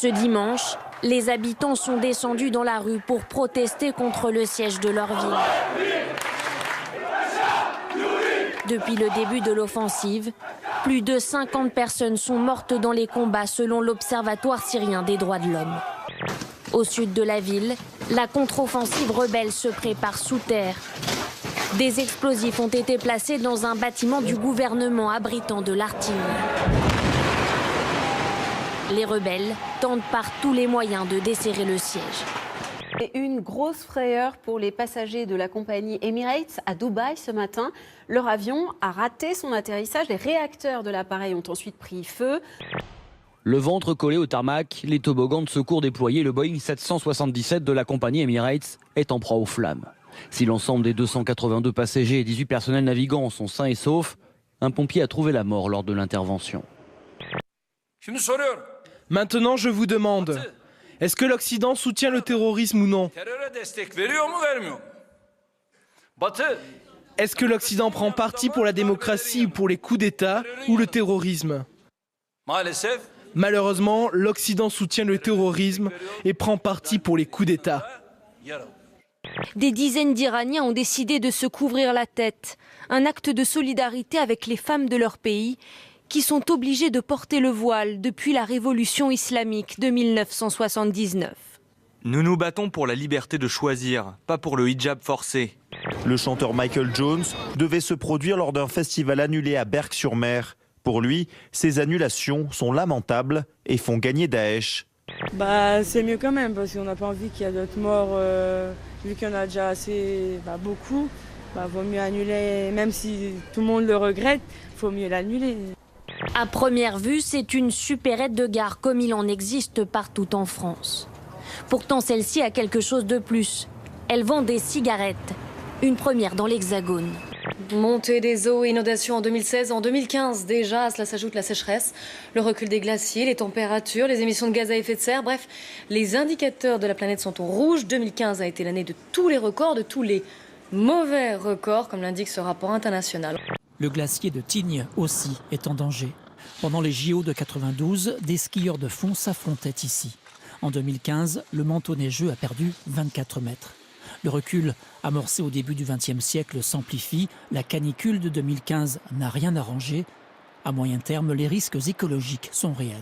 Ce dimanche, les habitants sont descendus dans la rue pour protester contre le siège de leur ville. Depuis le début de l'offensive, plus de 50 personnes sont mortes dans les combats selon l'Observatoire syrien des droits de l'homme. Au sud de la ville, la contre-offensive rebelle se prépare sous terre. Des explosifs ont été placés dans un bâtiment du gouvernement abritant de l'artillerie. Les rebelles tentent par tous les moyens de desserrer le siège. Et une grosse frayeur pour les passagers de la compagnie Emirates à Dubaï ce matin. Leur avion a raté son atterrissage. Les réacteurs de l'appareil ont ensuite pris feu. Le ventre collé au tarmac, les toboggans de secours déployés, le Boeing 777 de la compagnie Emirates est en proie aux flammes. Si l'ensemble des 282 passagers et 18 personnels navigants sont sains et saufs, un pompier a trouvé la mort lors de l'intervention. Maintenant, je vous demande, est-ce que l'Occident soutient le terrorisme ou non? Est-ce que l'Occident prend parti pour la démocratie ou pour les coups d'État ou le terrorisme? Malheureusement, l'Occident soutient le terrorisme et prend parti pour les coups d'État. Des dizaines d'Iraniens ont décidé de se couvrir la tête. Un acte de solidarité avec les femmes de leur pays qui sont obligées de porter le voile depuis la révolution islamique de 1979. Nous nous battons pour la liberté de choisir, pas pour le hijab forcé. Le chanteur Michael Jones devait se produire lors d'un festival annulé à Berck-sur-Mer. Pour lui, ces annulations sont lamentables et font gagner Daesh. C'est mieux quand même, parce qu'on n'a pas envie qu'il y ait d'autres morts, vu qu'il y en a déjà assez, beaucoup. Vaut mieux annuler, même si tout le monde le regrette, faut mieux l'annuler. À première vue, c'est une supérette de gare comme il en existe partout en France. Pourtant, celle-ci a quelque chose de plus. Elle vend des cigarettes, une première dans l'Hexagone. Montée des eaux et inondations en 2016, en 2015 déjà, à cela s'ajoute la sécheresse, le recul des glaciers, les températures, les émissions de gaz à effet de serre, bref, les indicateurs de la planète sont au rouge. 2015 a été l'année de tous les records, de tous les mauvais records, comme l'indique ce rapport international. Le glacier de Tignes aussi est en danger. Pendant les JO de 92, des skieurs de fond s'affrontaient ici. En 2015, le manteau neigeux a perdu 24 mètres. Le recul amorcé au début du XXe siècle s'amplifie. La canicule de 2015 n'a rien arrangé. À moyen terme, les risques écologiques sont réels.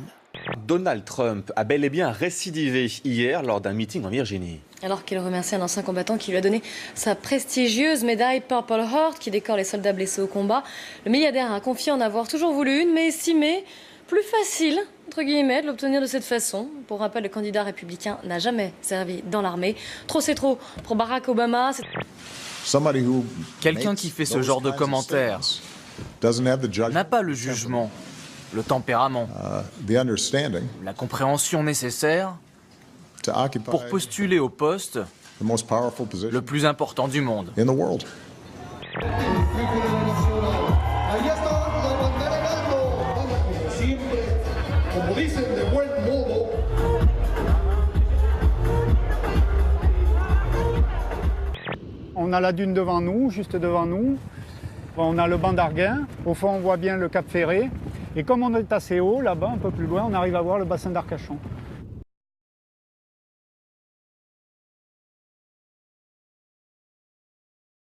Donald Trump a bel et bien récidivé hier lors d'un meeting en Virginie. Alors qu'il remercie un ancien combattant qui lui a donné sa prestigieuse médaille Purple Heart qui décore les soldats blessés au combat, le milliardaire a confié en avoir toujours voulu une, mais estimé plus facile, entre guillemets, de l'obtenir de cette façon. Pour rappel, le candidat républicain n'a jamais servi dans l'armée. Trop c'est trop pour Barack Obama. Quelqu'un qui fait ce genre de commentaires n'a pas le jugement, le tempérament, la compréhension nécessaire pour postuler au poste le plus important du monde. On a la dune devant nous, juste devant nous. On a le banc d'Arguin. Au fond, on voit bien le Cap Ferré. Et comme on est assez haut, là-bas, un peu plus loin, on arrive à voir le bassin d'Arcachon.